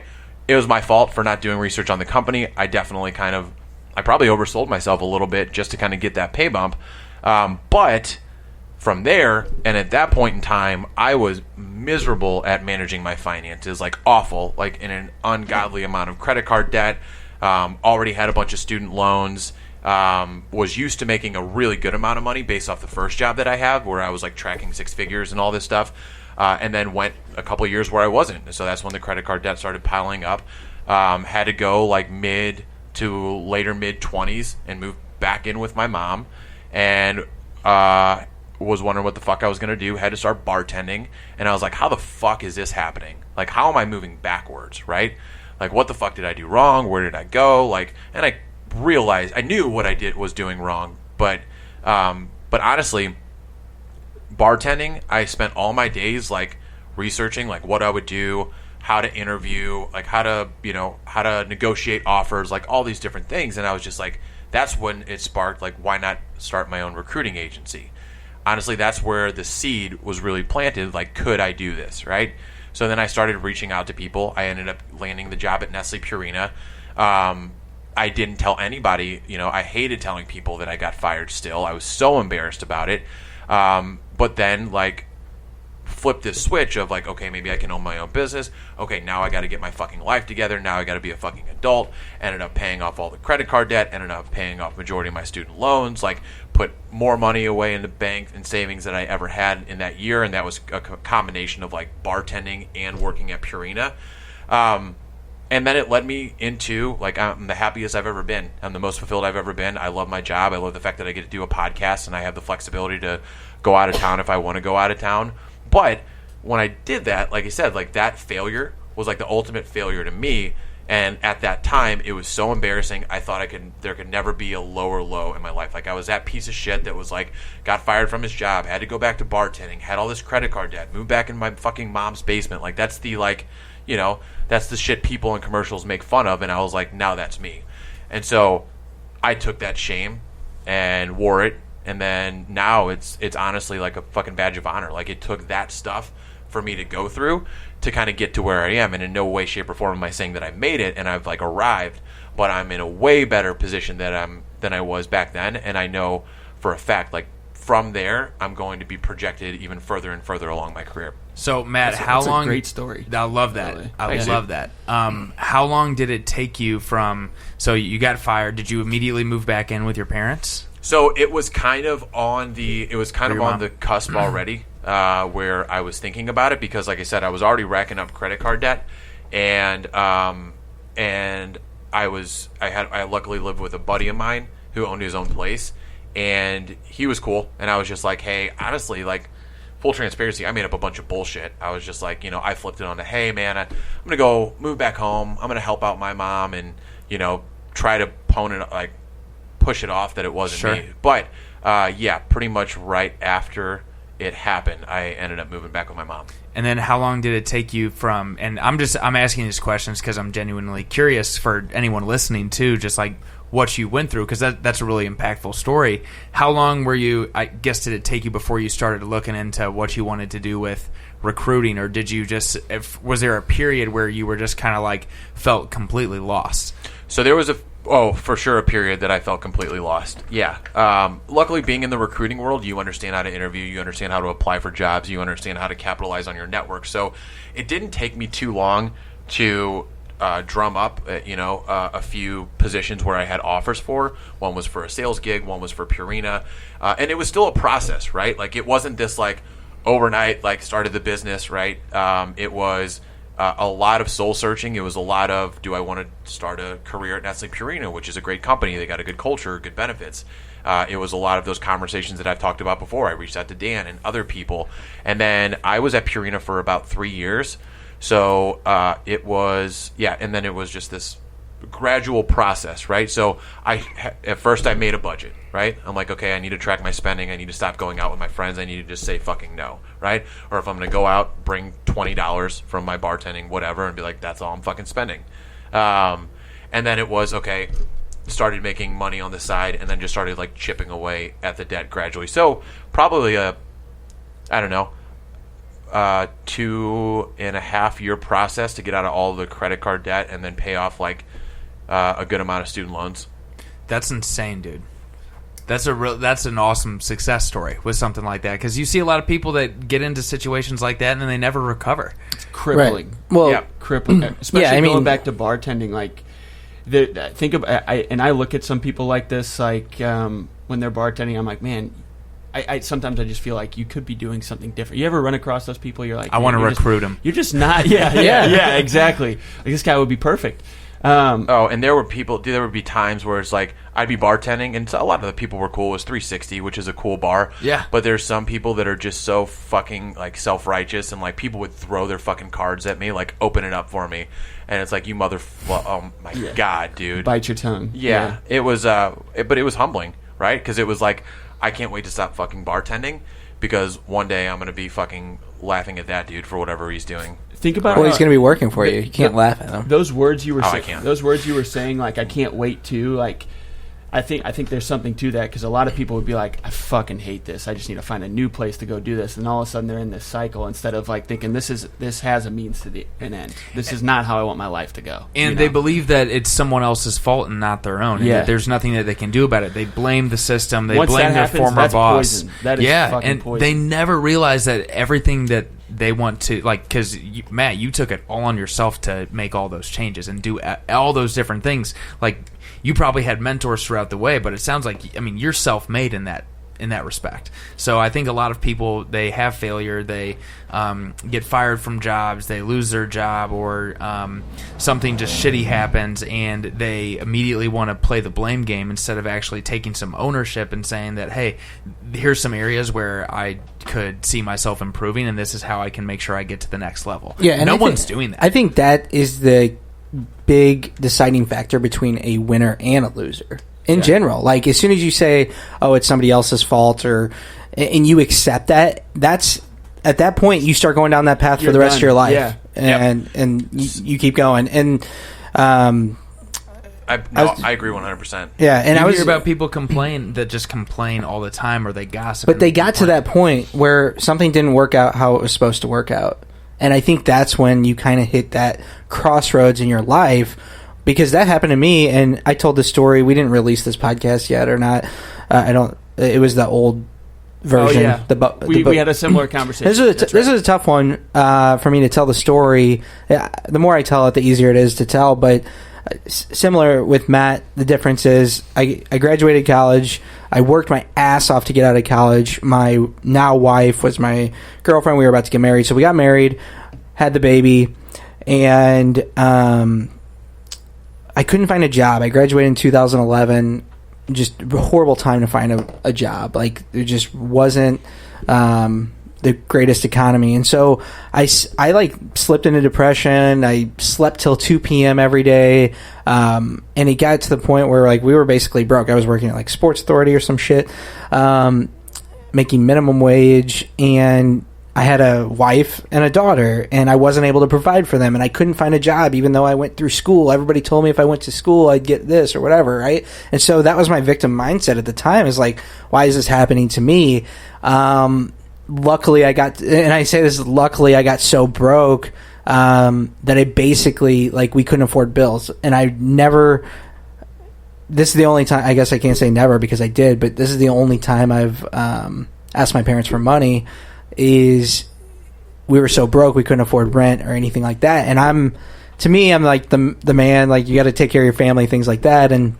it was my fault for not doing research on the company. I definitely I probably oversold myself a little bit just to kind of get that pay bump. But from there, and at that point in time, I was miserable at managing my finances, like awful, like in an ungodly amount of credit card debt, already had a bunch of student loans, was used to making a really good amount of money based off the first job that I had where I was like tracking 6 figures and all this stuff, and then went a couple of years where I wasn't. So that's when the credit card debt started piling up. Had to go like mid to later mid-20s and move back in with my mom. And was wondering what the fuck I was going to do. Had to start bartending. And I was like, how the fuck is this happening? Like, how am I moving backwards, right? Like, what the fuck did I do wrong? Where did I go? Like, and I realized, I knew what I was doing wrong. But honestly, bartending, I spent all my days, like, researching, like, what I would do, how to interview, like, how to negotiate offers, like, all these different things. And I was just like, that's when it sparked, like, why not start my own recruiting agency? Honestly, that's where the seed was really planted, like, could I do this, right? So then I started reaching out to people. I ended up landing the job at Nestle Purina. I didn't tell anybody, I hated telling people that I got fired still. I was so embarrassed about it. But then, like, flip this switch of like, okay, maybe I can own my own business. Okay, now I got to get my fucking life together. Now I got to be a fucking adult. Ended up paying off all the credit card debt. Ended up paying off majority of my student loans. Like, put more money away in the bank and savings than I ever had in that year. And that was a combination of like bartending and working at Purina. And then it led me into, like, I'm the happiest I've ever been. I'm the most fulfilled I've ever been. I love my job. I love the fact that I get to do a podcast and I have the flexibility to go out of town if I want to go out of town. But when I did that, like I said, like, that failure was like the ultimate failure to me. And at that time, it was so embarrassing. I thought there could never be a lower low in my life. Like, I was that piece of shit that was like, got fired from his job, had to go back to bartending, had all this credit card debt, moved back in my fucking mom's basement. Like, that's the, like, that's the shit people in commercials make fun of. And I was like, now that's me. And so I took that shame and wore it. And then now it's honestly like a fucking badge of honor. Like, it took that stuff for me to go through to kind of get to where I am. And in no way, shape, or form am I saying that I made it and I've like arrived, but I'm in a way better position than I was back then. And I know for a fact, like, from there, I'm going to be projected even further and further along my career. So, Matt, that's a great story. I love that. Really. I love that. How long did it take you from? So you got fired. Did you immediately move back in with your parents? So it was kind of on the cusp already, where I was thinking about it because, like I said, I was already racking up credit card debt, and I luckily lived with a buddy of mine who owned his own place, and he was cool, and I was just like, hey, honestly, like, full transparency, I made up a bunch of bullshit. I was just like, I flipped it on to, hey, man, I'm gonna go move back home. I'm gonna help out my mom, and try to push it off that it wasn't me. But pretty much right after it happened, I ended up moving back with my mom. And then how long did it take you from, and I'm asking these questions because I'm genuinely curious for anyone listening too, just like what you went through, because that's a really impactful story. How long were you, I guess, did it take you before you started looking into what you wanted to do with recruiting, or did you just, was there a period where you were just kind of like felt completely lost? So there was for sure a period that I felt completely lost. Yeah. Luckily, being in the recruiting world, you understand how to interview, you understand how to apply for jobs, you understand how to capitalize on your network. So it didn't take me too long to drum up, a few positions where I had offers for. One was for a sales gig, one was for Purina, and it was still a process, right? Like it wasn't this like overnight, like started the business, right? It was a lot of soul searching. It was a lot of, do I want to start a career at Nestle Purina, which is a great company. They got a good culture, good benefits. It was a lot of those conversations that I've talked about before. I reached out to Dan and other people. And then I was at Purina for about 3 years. So it was, and then it was just this gradual process, right? So at first I made a budget, right? I'm like, okay, I need to track my spending. I need to stop going out with my friends. I need to just say fucking no, right? Or if I'm going to go out, bring $20 from my bartending, whatever, and be like, that's all I'm fucking spending. And then it was, okay, started making money on the side and then just started like chipping away at the debt gradually. So probably 2.5 year process to get out of all the credit card debt and then pay off like a good amount of student loans. That's insane, dude. That's an awesome success story with something like that, because you see a lot of people that get into situations like that and then they never recover. It's crippling. Right. Well, crippling. Especially going back to bartending. Like, I look at some people like this, like when they're bartending, I'm like, man. I sometimes I just feel like you could be doing something different. You ever run across those people? You're like, I want to recruit them. You're just not. Yeah, exactly. Like, this guy would be perfect. And there would be times where it's like I'd be bartending, and a lot of the people were cool. It was 360, which is a cool bar. Yeah. But there's some people that are just so fucking like self-righteous, and like people would throw their fucking cards at me, like open it up for me, and it's like, you oh my god, dude, bite your tongue. Yeah. It was, but it was humbling, right? Because it was like, I can't wait to stop fucking bartending, because one day I'm going to be fucking laughing at that dude for whatever he's doing. Think about he's going to be working for you. You can't laugh at him. Those words you were saying. Those words you were saying, like, I can't wait to, like, I think there's something to that, because a lot of people would be like, I fucking hate this. I just need to find a new place to go do this, and all of a sudden they're in this cycle instead of like thinking this has a means to an end. This is not how I want my life to go. And they believe that it's someone else's fault and not their own. And that there's nothing that they can do about it. They blame the system. They blame their former boss. Poison. That is fucking poison. They never realize that everything that they want to, like, because Matt, you took it all on yourself to make all those changes and do all those different things. Like, you probably had mentors throughout the way, but it sounds like, I mean, you're self-made in that respect. So I think a lot of people, they have failure, they get fired from jobs, they lose their job, or something just shitty happens, and they immediately want to play the blame game instead of actually taking some ownership and saying that, hey, here's some areas where I could see myself improving, and this is how I can make sure I get to the next level. Yeah, and no one's doing that. I think that is the big deciding factor between a winner and a loser in general. Like, as soon as you say, oh, it's somebody else's fault, and you accept that's at that point you start going down that path for the rest of your life. And you keep going. And I agree 100%. Yeah, and I hear about people just complain all the time, or they gossip. But they got to that point where something didn't work out how it was supposed to work out. And I think that's when you kind of hit that crossroads in your life, because that happened to me. And I told this story. We didn't release this podcast yet or not. It was the old version. Oh, yeah. We had a similar conversation. This is a tough one for me to tell the story. The more I tell it, the easier it is to tell. But similar with Matt, the difference is I graduated college. I worked my ass off to get out of college. My now wife was my girlfriend. We were about to get married. So we got married, had the baby, and I couldn't find a job. I graduated in 2011. Just a horrible time to find a job. Like, there just wasn't the greatest economy. And so I like slipped into depression. I slept till 2 p.m. every day. And it got to the point where, like, we were basically broke. I was working at like Sports Authority or some shit, making minimum wage, and I had a wife and a daughter, and I wasn't able to provide for them, and I couldn't find a job even though I went through school. Everybody told me if I went to school I'd get this or whatever, right? And so that was my victim mindset at the time, is like, why is this happening to me? Luckily I got so broke that I basically, like, we couldn't afford bills. And I never, this is the only time, I guess I can't say never because I did, but this is the only time I've asked my parents for money, is we were so broke we couldn't afford rent or anything like that. And I'm like the man, like, you got to take care of your family, things like that. And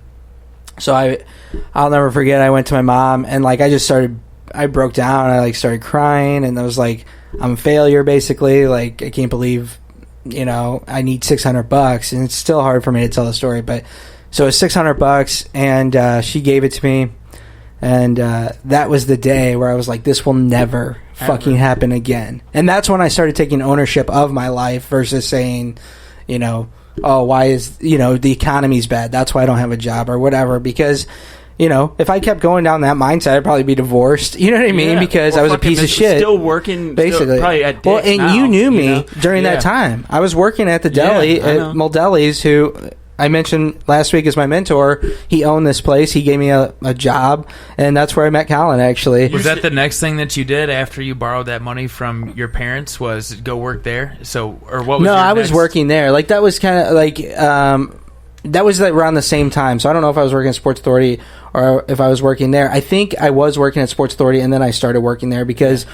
so I'll never forget, I went to my mom and, like, I broke down. I, like, started crying, and I was like, I'm a failure, basically. Like, I can't believe, I need $600, and it's still hard for me to tell the story. But so it's $600, and she gave it to me, and that was the day where I was like, this will never fucking happen again. And that's when I started taking ownership of my life versus saying, oh, why is, the economy's bad, that's why I don't have a job or whatever. Because, if I kept going down that mindset, I'd probably be divorced. You know what I mean? Because I was a piece of shit. Still working, basically. Probably at Dick's well, and now, you knew me during that time. I was working at the deli at Moldelli's, who I mentioned last week as my mentor. He owned this place. He gave me a job, and that's where I met Colin, actually. Was that the next thing that you did after you borrowed that money from your parents, was go work there? So, or what was No, I was working there. Like, that was kind of like, that was like around the same time. So I don't know if I was working at Sports Authority or if I was working there. I think I was working at Sports Authority, and then I started working there because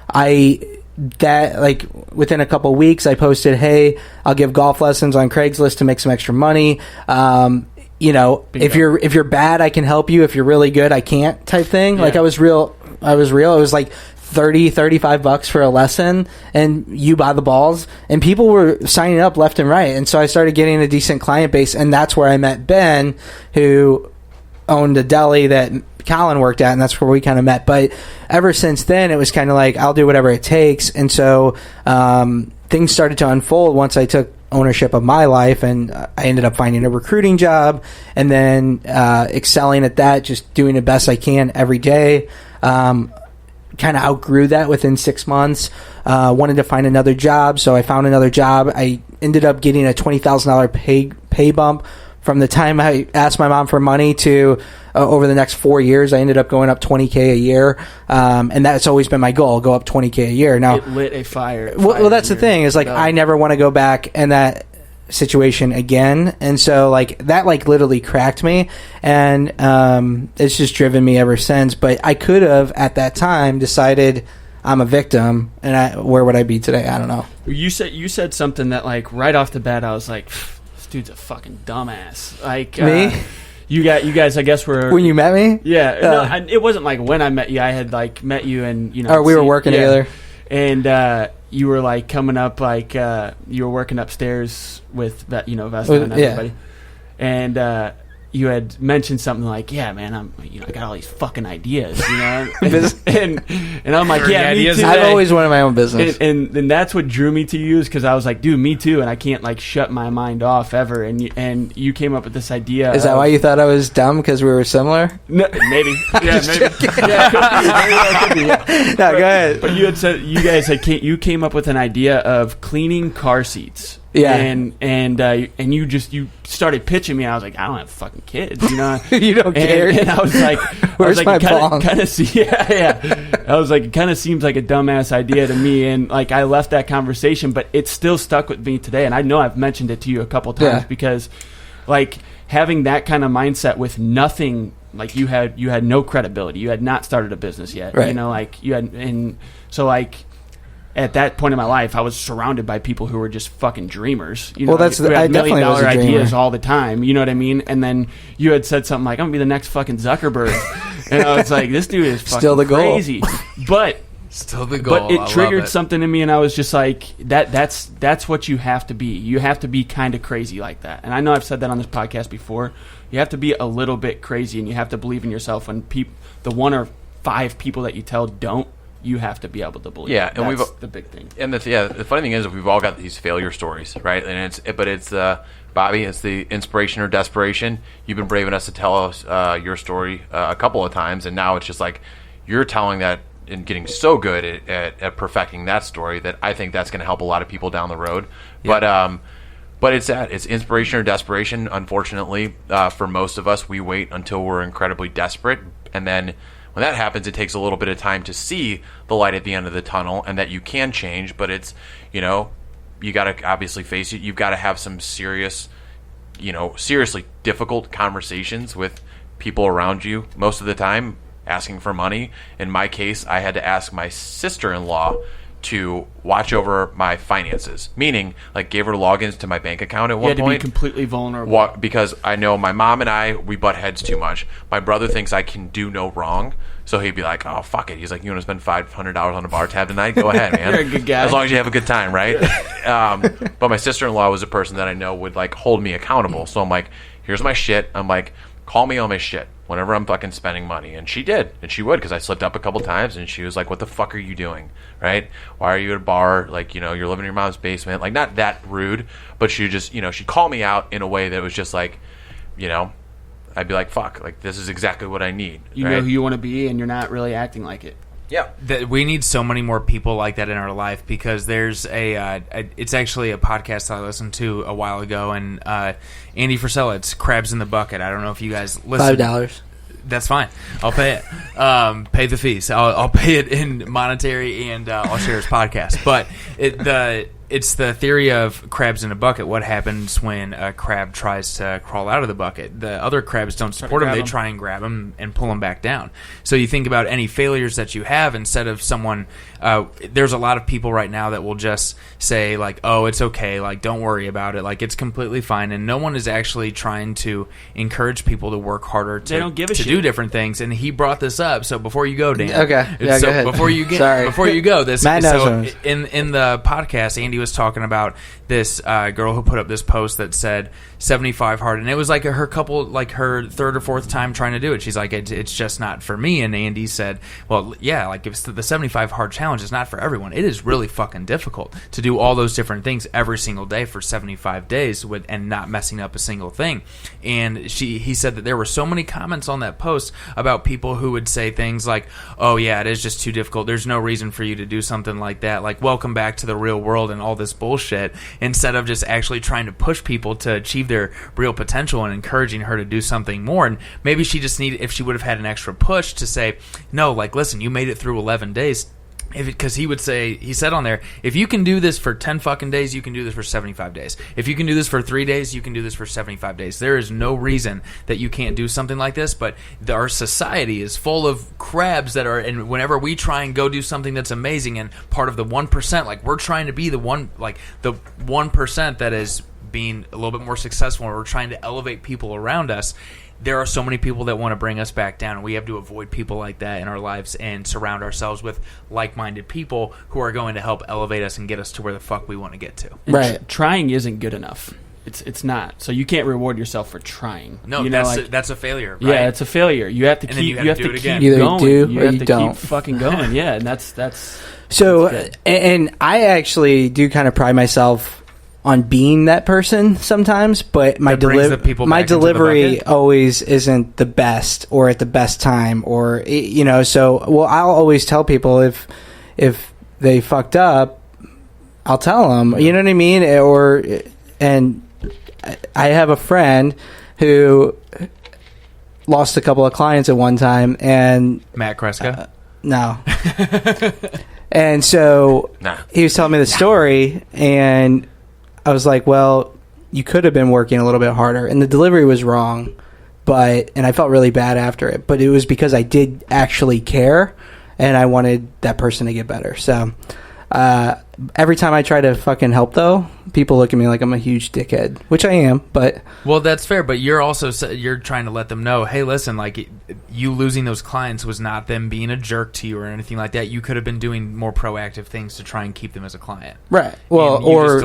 within a couple of weeks I posted, hey, I'll give golf lessons on Craigslist to make some extra money. If you're bad, I can help you. If you're really good, I can't, type thing. Like, I was real. It was like $35 for a lesson, and you buy the balls, and people were signing up left and right. And so I started getting a decent client base, and that's where I met Ben, who owned a deli that Colin worked at, and that's where we kind of met. But ever since then, it was kind of like, I'll do whatever it takes. And so things started to unfold once I took ownership of my life, and I ended up finding a recruiting job, and then excelling at that, just doing the best I can every day. Kind of outgrew that within 6 months. Wanted to find another job, so I found another job. I ended up getting a $20,000 pay bump from the time I asked my mom for money to over the next 4 years. I ended up going up $20K a year, and that's always been my goal, go up $20K a year. Now, it lit a fire. Well, that's the thing, is like, I never want to go back in that situation again. And so, like, that, like, literally cracked me, and it's just driven me ever since. But I could have at that time decided I'm a victim, and where would I be today? I don't know. You said something that, like, right off the bat I was like, this dude's a fucking dumbass. Like, me? You guys, I guess, were... When you met me? Yeah. It wasn't like when I met you. I had, like, met you and, Or we were working together. And you were, like, coming up, like, you were working upstairs with, Vesta and everybody. And you had mentioned something like, yeah, man, I got all these fucking ideas, and I'm like, yeah, me too. I've always wanted my own business. And that's what drew me to you, is because I was like, dude, me too, and I can't, like, shut my mind off ever. And you came up with this idea. Is that why you thought I was dumb, because we were similar? No, maybe. Yeah, maybe. Could be. No, go ahead. But you had said you came up with an idea of cleaning car seats. Yeah, and you started pitching me. I was like, I don't have fucking kids, You don't care. And I was like, where's my bong? Kind of see, yeah. I was like, it kind of seems like a dumbass idea to me, and like I left that conversation, but it still stuck with me today. And I know I've mentioned it to you a couple times because, like, having that kind of mindset with nothing, like you had no credibility. You had not started a business yet, right. Like you had, and so like. At that point in my life, I was surrounded by people who were just fucking dreamers. Well, that's who had I definitely was a $1 million dreamer. ideas all the time. You know what I mean? And then you had said something like, "I'm gonna be the next fucking Zuckerberg," and I was like, "This dude is fucking still the goal. Crazy." But still the goal. But it triggered something in me, and I was just like, "That's what you have to be. You have to be kind of crazy like that." And I know I've said that on this podcast before. You have to be a little bit crazy, and you have to believe in yourself. When the 1 or 5 people that you tell don't. You have to be able to believe. Yeah, and that's the big thing. And the funny thing is, we've all got these failure stories, right? And it's Bobby, it's the inspiration or desperation. You've been brave enough to tell us your story a couple of times, and now it's just like you're telling that and getting so good at perfecting that story that I think that's going to help a lot of people down the road. Yeah. But it's inspiration or desperation. Unfortunately, for most of us, we wait until we're incredibly desperate, and then. When that happens, it takes a little bit of time to see the light at the end of the tunnel and that you can change, but it's, you got to obviously face it. You've got to have some serious, seriously difficult conversations with people around you. Most of the time, asking for money. In my case, I had to ask my sister-in-law to watch over my finances, meaning like gave her logins to my bank account at one point. You had to be completely vulnerable. Because I know my mom and we butt heads too much. My brother thinks I can do no wrong, so he'd be like, "Oh, fuck it." He's like, "You want to spend $500 on a bar tab tonight? Go ahead, man. You're a good guy. As long as you have a good time, right?" But my sister-in-law was a person that I know would like hold me accountable. So I'm like, "Here's my shit." I'm like, "Call me on my shit whenever I'm fucking spending money." And she did. And she would, because I slipped up a couple times, and she was like, "What the fuck are you doing? Right? Why are you at a bar? Like, you're living in your mom's basement." Like, not that rude, but she just, she'd call me out in a way that was just like, I'd be like, fuck, like, this is exactly what I need. You know who you want to be, and you're not really acting like it. Yeah. We need so many more people like that in our life, because there's it's actually a podcast I listened to a while ago, and Andy Frisella, it's Crabs in the Bucket. I don't know if you guys listen. $5. That's fine. I'll pay it. Pay the fees. I'll pay it in monetary, and I'll share his podcast. But it's the theory of crabs in a bucket. What happens when a crab tries to crawl out of the bucket? The other crabs don't support him. They try and grab him and pull him back down. So you think about any failures that you have, instead of someone there's a lot of people right now that will just say, like, "Oh, it's okay. Like, don't worry about it. Like, it's completely fine." And no one is actually trying to encourage people to work harder they don't give a to shit. do different things. And he brought this up. So before you go, Dan. Okay. Yeah, so go ahead. before you go, this Matt knows so what in the podcast, Andy was talking about this girl who put up this post that said 75 hard, and it was like her third or fourth time trying to do it. She's like, it's just not for me. And Andy said, well, yeah, like, if the 75 hard challenge is not for everyone. It is really fucking difficult to do all those different things every single day for 75 days and not messing up a single thing. And he said that there were so many comments on that post about people who would say things like, "Oh yeah, it is just too difficult. There's no reason for you to do something like that. Like, welcome back to the real world," and all this bullshit, instead of just actually trying to push people to achieve their real potential and encouraging her to do something more. And maybe she just needed, if she would have had an extra push, to say, "No, like, listen, you made it through 11 days. Because he said on there, if you can do this for 10 fucking days, you can do this for 75 days. If you can do this for 3 days, you can do this for 75 days. There is no reason that you can't do something like this, but our society is full of crabs that are, and whenever we try and go do something that's amazing and part of the 1%, like, we're trying to be the 1% that is being a little bit more successful, and we're trying to elevate people around us. There are so many people that want to bring us back down, and we have to avoid people like that in our lives and surround ourselves with like-minded people who are going to help elevate us and get us to where the fuck we want to get to. Right. Trying isn't good enough. It's not. So you can't reward yourself for trying. No, that's a failure. Right? Yeah, it's a failure. You have to keep. You have to keep going. Either you do you or have you to don't. keep fucking going. Yeah, and that's. So, that's good. and I actually do kind of pride myself on being that person sometimes, but my delivery always isn't the best or at the best time, or so I'll always tell people if they fucked up, I'll tell them, you know what I mean? And I have a friend who lost a couple of clients at one time, and Matt Kreska? No. And so he was telling me the story, and I was like, well, you could have been working a little bit harder. And the delivery was wrong, and I felt really bad after it. But it was because I did actually care, and I wanted that person to get better. So every time I try to fucking help, though, people look at me like I'm a huge dickhead, which I am. But well, that's fair. But you're trying to let them know, hey, listen, like, you losing those clients was not them being a jerk to you or anything like that. You could have been doing more proactive things to try and keep them as a client, right? Well, or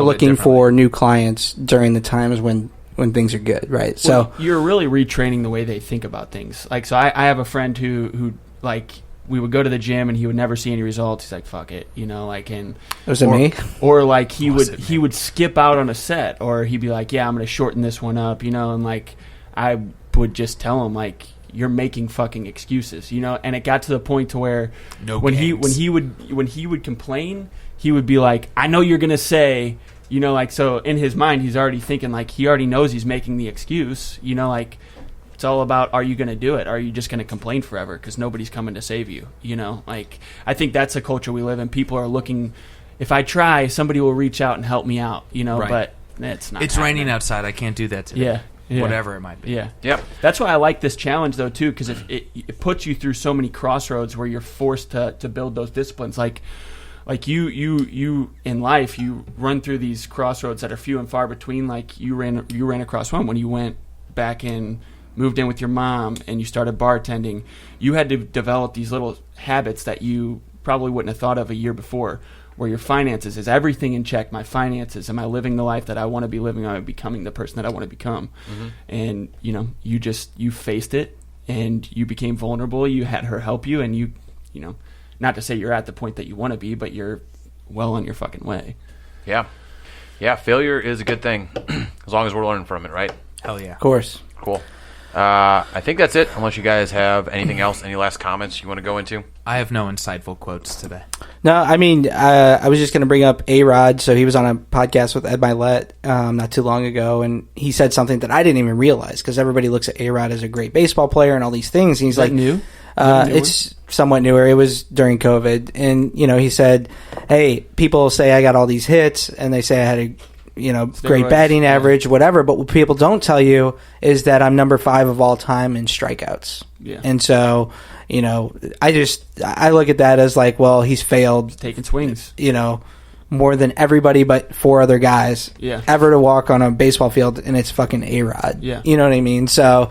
looking for new clients during the times when things are good, right? So you're really retraining the way they think about things. Like, so I have a friend who like, we would go to the gym and he would never see any results. He's like, fuck it, and was it me? Or like he would skip out on a set, or he'd be like, yeah, I'm going to shorten this one up, and like I would just tell him, like, you're making fucking excuses, and it got to the point to where when he would complain, he would be like, I know you're going to say, so in his mind he's already thinking, like, he already knows he's making the excuse, like, it's all about, are you going to do it? Are you just going to complain forever because nobody's coming to save you? Like, I think that's a culture we live in. People are looking, if I try, somebody will reach out and help me out, Right. but it's not. It's happening. raining outside. I can't do that today. Yeah. Yeah. Whatever it might be. Yeah. Yep. That's why I like this challenge, though, too, because it puts you through so many crossroads where you're forced to build those disciplines. Like you in life, you run through these crossroads that are few and far between. Like you ran across one when you went back and moved in with your mom and you started bartending. You had to develop these little habits that you probably wouldn't have thought of a year before. Where your finances, is everything in check? My finances, am I living the life that I want to be living? Am I becoming the person that I want to become? Mm-hmm. And you faced it, and you became vulnerable. You had her help you, and you not to say you're at the point that you want to be, but you're well on your fucking way. Yeah. Failure is a good thing as long as we're learning from it, right? Hell yeah. Of course. Cool. I think that's it. Unless you guys have anything else, any last comments you want to go into? I have no insightful quotes today. No, I mean, I was just going to bring up A-Rod. So he was on a podcast with Ed Milet not too long ago, and he said something that I didn't even realize because everybody looks at A-Rod as a great baseball player and all these things. And he's like, new? It's somewhat newer. It was during COVID. And, he said, hey, people say I got all these hits, and they say I had a great batting average, whatever. But what people don't tell you is that I'm number 5 of all time in strikeouts. Yeah. And so, I look at that as like, well, he's failed. Taking swings. More than everybody but 4 other guys ever to walk on a baseball field, and it's fucking A-Rod. Yeah. You know what I mean? So,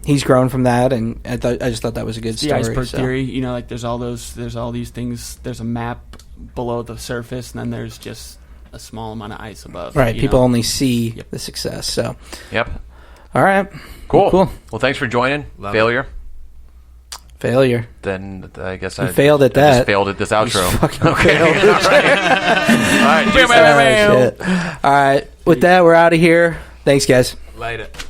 he's grown from that, and I just thought that was a good story. The iceberg theory, like there's all these things. There's a map below the surface, and then there's just a small amount of ice above. Right. People only see the success. So. Yep. All right. Cool. Well, thanks for joining. Failure. Then I guess I failed at I that. just failed at this outro. Okay. All right. All right. With that, we're out of here. Thanks, guys. Light it.